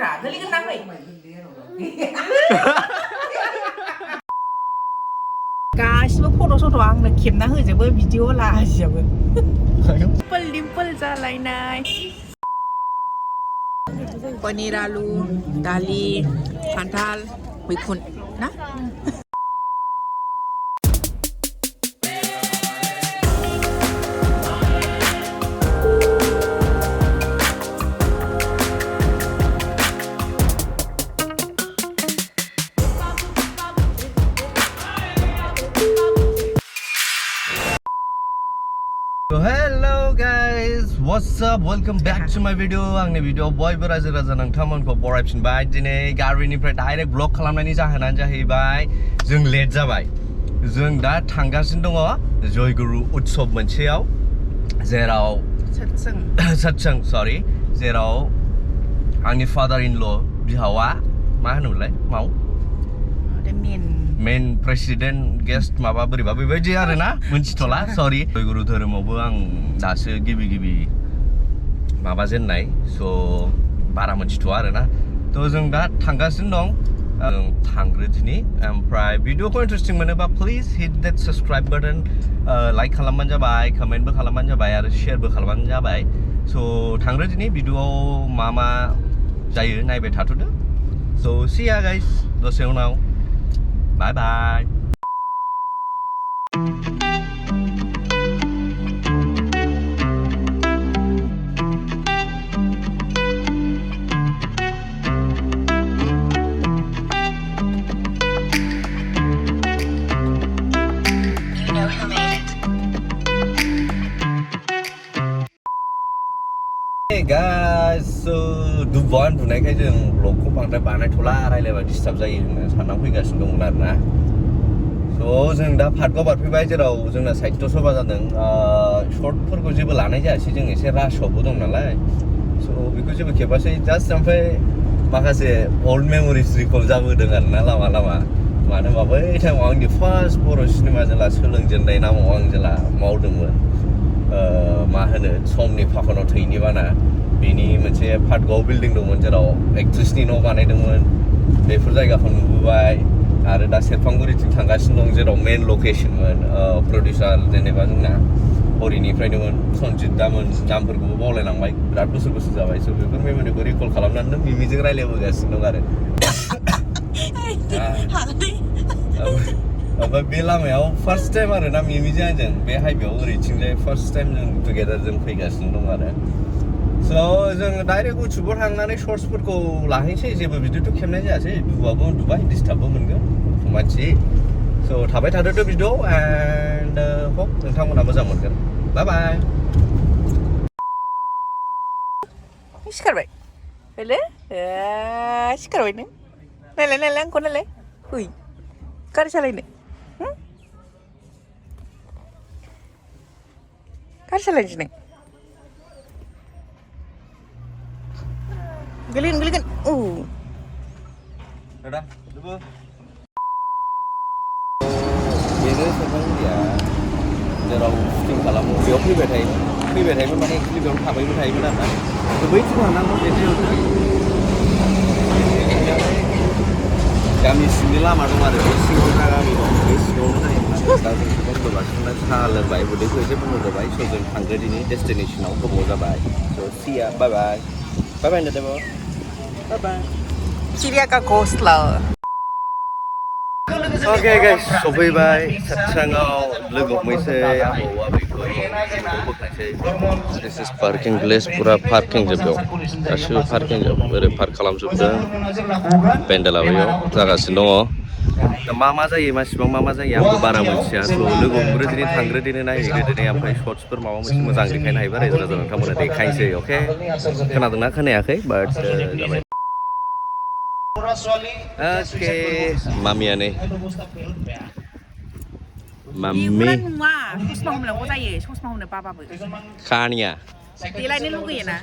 रा गोलैगोन ना फै गासिबो फट' सट' आंनो खेबना होजोबो भिडिअ लाजोबो दिम्पोल जालायनाय पनिर आलु दालि खान्थाल मैखुन ना So hello guys, what's up? Welcome back to my video. आंनि भिडिअ बयबो रायजो राजा नोंथांमोनखौ बरायफिनबाय दिनै गारिनिफ्राय डाइरेक्ट ब्लग खालामनायनि जाहोनानो जाहैबाय जों लेट जाबाय जों दा थांगासिनो दङ जयगुरु उत्सव मोनसेयाव जेराव सत्संग सरि जेराव आंनि फादार इन ल बिहावा मा होनोमोनलाय माव मेन प्रेसिडेन्ट गेस्ट माबा बोरैबा बेबायदि आरोना मोनथिथ'ला सरि जयगुरु धोरोमावबो आं दासो गिबि माबा जेननाय स' बारा मोनथिथ'आ आरोना थ' जों दा थांगासिनो दं जों थांग्रो दिनै ओमफ्राय भिडिअखौ इन्टारेस्टिं मोनोबा प्लिज हिट देट साबस्क्राइब बाटन लाइक खालामबानो जाबाय कमेन्टबो खालामबानो जाबाय आरो शेयारबो खालामबानो जाबाय स' थांग्रो दिनै भिडिअआव मा जायो नायबाय थाथ'दो स' सी या गाइस दसे उनाव Bye bye. Hey guys, so DOOBOO बुनायखाय जों ब्लगखौ बांद्राय बानायथ'ला रायलायबा डिस्टार्ब जायो होनना सानना फैगासिनो दंमोन आरोना स' जों दा पार्कआव बारफैबाय जेराव जोंना साहित्य सभा जादों शर्टफोरखौ जेबो लानाय जायासै जों एसे राशआवबो दं नालाय स' बेखौ जेबो खेबासै जास्ट ओमफ्राय माखासे ओल्ड मेम'रिज रिकल जाबोदों आरोना लामा मानो होनबा बै टाइमाव आंनि फार्स्ट बर' सिनेमा जेला सोलोंजेननाय नामाव आं जेला मावदोंमोन मा होनो समनि फाखनाव थैनि बाना बेनि मोनसे पार्कआव बिल्डिं दंमोन जेराव एक्ट्रेसनि न' बानायदोंमोन बेफोर जायगाखौ नुबोबाय आरो दा सेरफांगुरिथिं थांगासिनो दं जेराव मेन लकेशनमोन प्रडिउसार जेनेबा जोंना हरिनिफ्रायनोमोन सनजित दामोन नामफोरखौबो बावलायलांबाय बिराद बोसोर जाबाय स' बेफोर मेम'रिखौ रिकल खालामनानै मिमिजों रायलायबोगासिनो दं आरो ओमफ्राय बे लामायाव फार्स्ट टाइम आरो ना मिमिजों आंजों बे हाइवेआव ओरैथिंजाय फार्स्ट टाइम जों टुगेदार जों फैगासिनो दं आरो स' जों डाइरेक्ट उत्सुबाव थांनानै शर्ट्सफोरखौ लाहैनोसै जेबो भिडिअथ' खेबनाय जायासै दुबाबो उन्दुबाय डिस्टार्बबो मोनगोन मानसि स' थाबाय थादोथ' भिडिअ एन्ड हप नोंथांमोना मोजां मोनगोन बाय बाय सिखारबाय हेले सिखारबाय नों नायलाय आंखौ नायलाय फै गारि सालायनो गारि सालायनोसै नों गोलैगोन औ दादा DOOBOO बेनो सेरफांगुरिया जेराव शुटिं खालामो बेयाव फैबाय थायोमोन माने एक्चुलि बेयाव थाबायबो थायोमोन आरोना बैथिं थांनांगौ गामि सिंनि लामा दं आरो बे सिङावनो गामि दं बे सिङावनो जायोमोन दा जों बन्द' लाखिना साहा लोंबाय उदैखौ एसे बन्द' जाबाय स' जों थांदो दिनै डेस्टिनेसनाव गोबाव जाबाय स' सिया बाय बाय DOOBOO बाय बाय चिरियाका गस्ला ओके गाइस सफैबाय सातसांआव लोगो हमहैसै आबौ आबैखौ बोखायसै दिस इज पार्किं प्लेस पुरा पार्किं जोब बेयाव गासिबो पार्किं जोब ओरै पार्क खालामजोबदों पेन्डेला बैयाव जागासिनो दङ दा मा जायो मासिबां मा जायो आंबो बारा मोनथिया स' लोगो हमग्रो दिनै थांग्रो दिनै नायहैग्रो दिनै ओमफ्राय शर्ट्सफोर माबा मोनसे मोजां देखायनो हायोबा रायजो राजा नोंथांमोना देखायनोसै अके खोनादोंना खोनायाखै बाट जाबाय ओके मामियानो मामि नुवा ससमा हमनांगौ जायो ससमा हमनो बाबाबो खानिया देलायनो लुगैयोना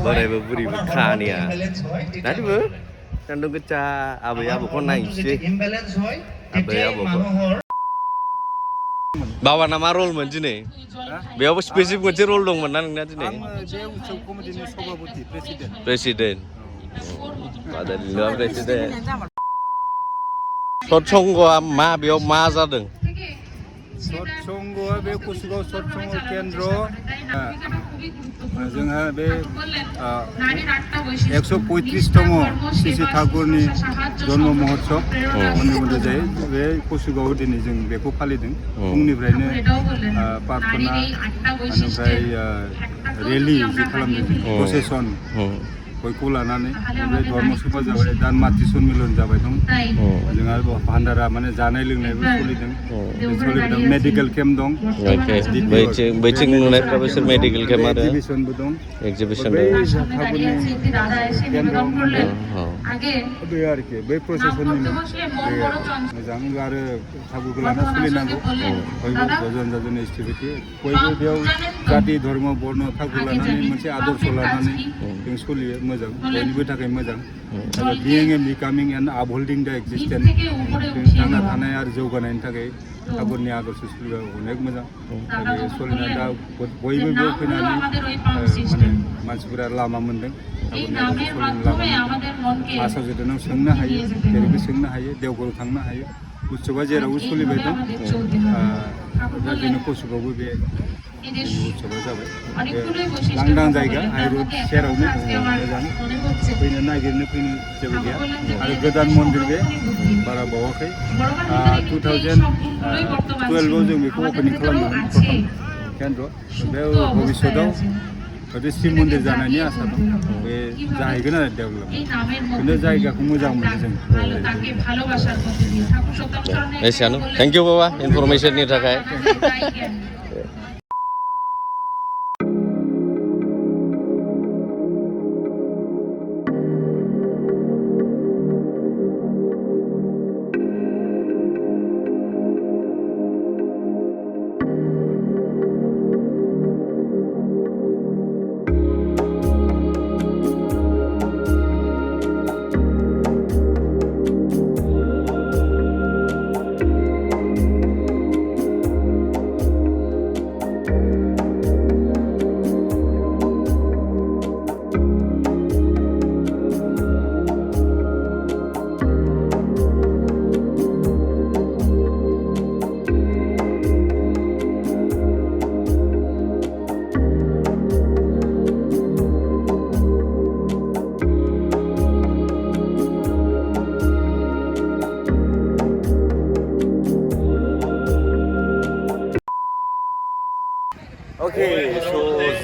बोरायबो बुरिबो खानिया ना DOOBOO सान्दुं गोसा आबै आबौखौ नायनोसै आबै आबौखौ बाबाना मा रलमोन दिनै बेयावबो स्पेसिफिक मोनसे रल दंमोन ना नोंना दिनै president Ada di luar presiden. Satsangआ मा बेयाव मा जादों? सत्संगआ बे KACHUGAON सत्संग केन्द्र जोंहा बे 135तम श्री ठाकुरनि जन्म महोत्सव उन्दै जायो बे KACHUGAOआव दिनै जों बेखौ फालिदों फुंनिफ्रायनो प्रार्थना बेनिफ्राय रेलि जि खालामदों प्रसेसन बयखौ लानानै ओमफ्राय धर्म सभा जाबाय दान मातृ सन्मिलन जाबाय दं जोंहा भान्डारा माने जानाय लोंनायबो सोलिदों मेडिकेल केम्प दं बैथिं नुनायफ्रा बिसोर मेडिकेल केम्प आरो एक्जिबिसनबो दं बे आरोखि बै प्रसेसननिनो मोजां आरो खाबुखौ लाना सोलिनांगौ बयबो जजन एक्टिभिटि बयबो बेयाव जाति धर्म बर्ण खाबु लानानै मोनसे आदर्श लानानै जों सोलियो मोजां बयनिबो थाखाय मोजां बिइं एन्ड बिकामिं एन्ड आपहल्डिं द एक्जिस्टेन्स थांना थानाय आरो जौगानायनि थाखाय ठाकुरनि आदर्श सोलिबा अनेक मोजां सोलिना दा बयबो बेयाव फैनानै माने मानसिफोरा लामा मोन्दों ठाकुरनि आदर्श सोलिनो लामा आसा जोदोनाव सोंनो हायो जेरैबो सोंनो हायो देवघराव थांनो हायो उत्सबा जेरावबो सोलिबाय दं दा जोंनि KACHUGAOआवबो बे उत्सबा जाबाय लांदां जायगा हाइरड सेरावनो मोजां फैनो नागिरनो फैनो जेबो गैया आरो गोदान मन्दिर बे बारा बावाखै 2012आव जों बेखौ अपेनिं खालामदोंमोन प्रथम केन्द्र बे भबिष्यतआव बे शिब मन्दिर जानायनि आसा दं बे जाहैगोन आरो डेभेलपमेन्ट बेनो जायगाखौ मोजां मोनो जों एसेयानो थेंक इउ बाबा इनफरमेसननि थाखाय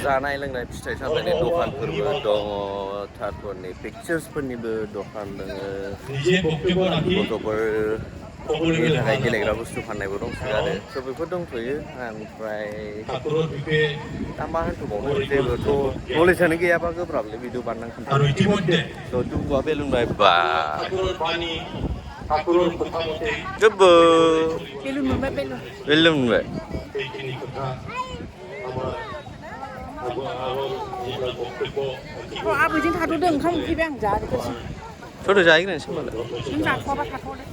जानाय लोंनाय फिथाइ सामथाइनि दखानफोरबो दङ ठाकुरनि पिक्चार्सफोरनिबो दखान दङ गथ'फोरनि थाखाय गेलेग्रा बुस्थु फाननायबो दंसोयो आरो स' बेफोर दंथ'यो ओमफ्राय दा मा होनथ'बावनो जेबोथ' नलेजआनो गैयाबा गोब्राबलै भिडिअ बानायनानै खोन्थानो स' दुबुआ बेलुनबाय बा दुबु बेलुन मोनबाय आबैजों थाथ'दों ओंखाम उखैबाय आं जाजोबनोसै थ' जाहैग्रोनोसै होनबालाय नों जाथ'वाबा थाथ'दे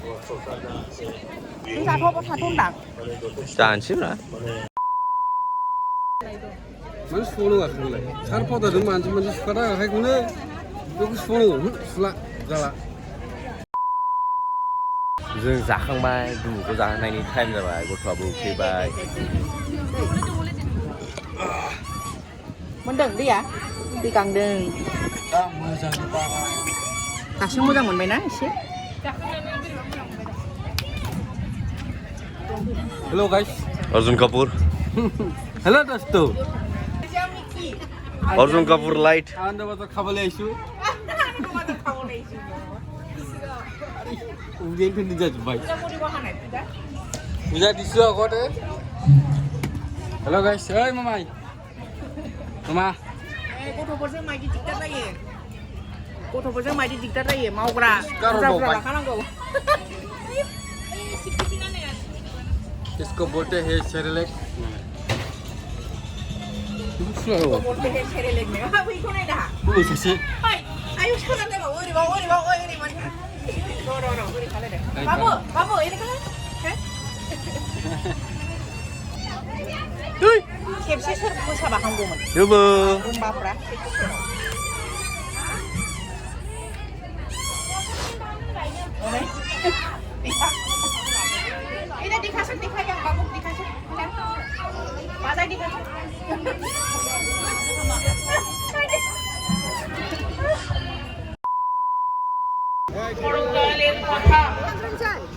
नों जाथ'वाबा थाथ' होनदां जानोसै ब्रा मानो सुबावनांगौ सार पाउडारजों मानसि सुखादा आखाइखौनो बेखौ सुबावनांगौ सुला जाला जों जाखांबाय दुबुखौ जाहोनायनि टाइम जाबाय गथ'आबो उखैबाय मोनदों दैया दै गांदों दासो मोजां मोनबायना एसे hello guys Arjun Kapoor hello दोस्तों अर्जुन कपूर लाइट आनन्दबाट खाबले आइसु उदेन फिन जाजोब्बाय बुजा दिसु आगते हेलो गाइस ओइ मामाइ मामा गथ'फोरजों मायदि दिगदार जायो मावग्रा बुरजा लाखानांगौ इसको बोलते हैं सेरेलेक खेबसे सोर मोसाबा हामगौमोन दुबु रुम्बाफ्रा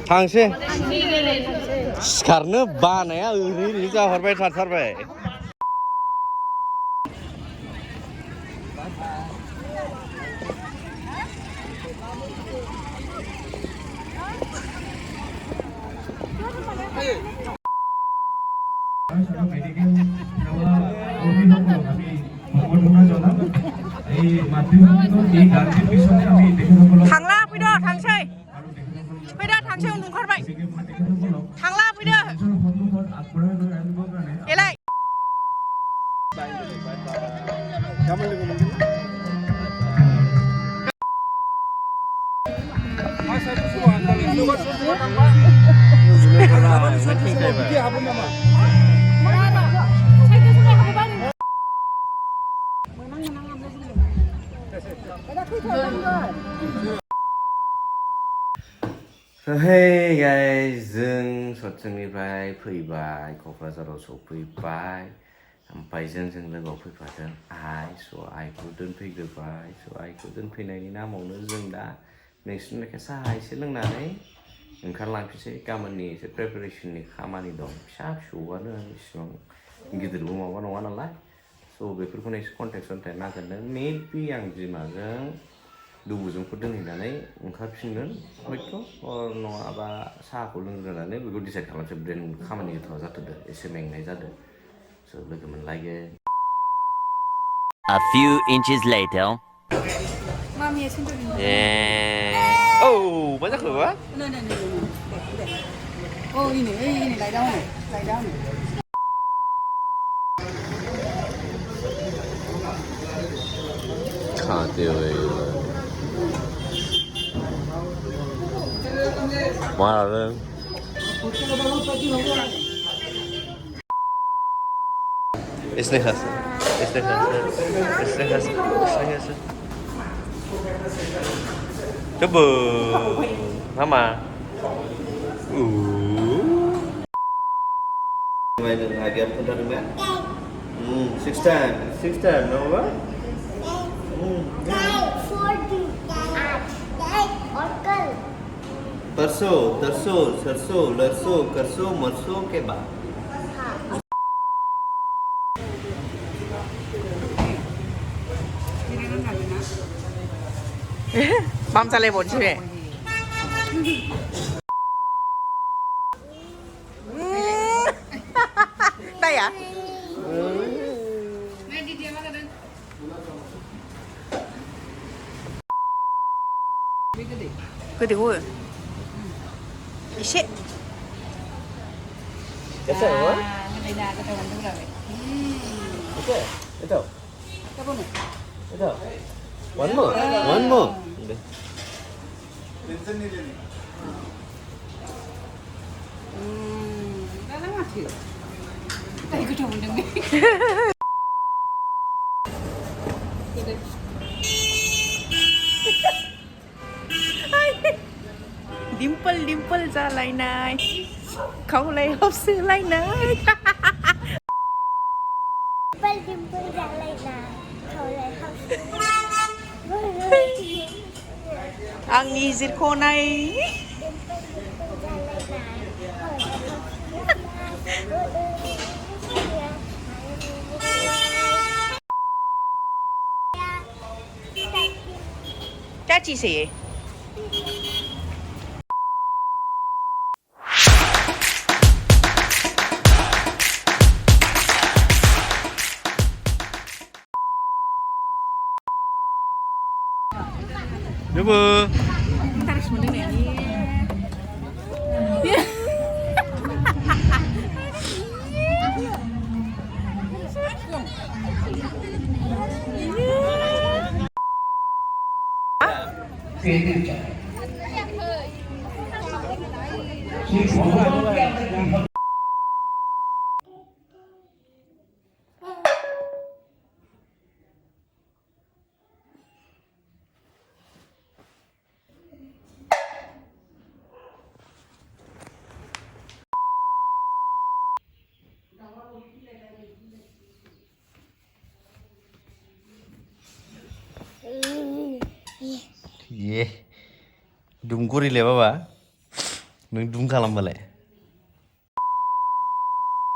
थांसै सिखारनो बानाया ओरै जाहरबाय थाथारबाय थांला फैदो थांसै फैदो थांसै उन्दुंखारबाय थांला फैदो एलाय गाबोन लोगो मोनगोन बिदि हाबोन नामा Hey guys, जों सत्संनिफ्राय फैबाय क'क्राझाराव सफैबाय ओमफ्राय जों लोगोआव फैफादों आइखौ दोनफैग्रोबाय आइखौ दोनफैनायनि नामावनो जों दा नोंसिनि लेखा साहा एसे लोंनानै ओंखारलांफिनसै गाबोननि एसे प्रिपारेसननि खामानि दं फिसा फिसौआनो इसिबां गिदिरबो माबा नङा नालाय स' बेफोरखौनो एसे कन्टेक्ट नागिरदों मेबि आं बिमाजों दुबुजोंखौ दोनहैनानै ओंखारफिनगोन हयथ' नङाबा साहाखौ लोंग्रोनानै बेखौ डिसाइड खालामसै ब्रेन खामानि गोथावा जाथ'दो एसे मेंनाय जादों स' लोगो मोनलायगोन A few inches later. Oh, मा जाखो बा? ini lại đâu này Mana lên? İstihası. Coba. Mama. Mày đừng hài kém con thân mẹ. Six time, no what? परसों तरसों सरसों लरसों करसों मरसों के बाद 밤 잘래 보지 왜 나야 그리고 이제 Cái hả? đây là cái đầu đúng rồi Itu. cái bộ này Itu. One more. đó lắm mà thử đây cái đầu đừng đi dimple ra lại này không lấy hộp sữa lại này dimple ra lại này không lấy hộp sữa ăn gì dịch khô này cha chị xỉ 여보. दुम गरिले बाबा नों दुम खालामबालाय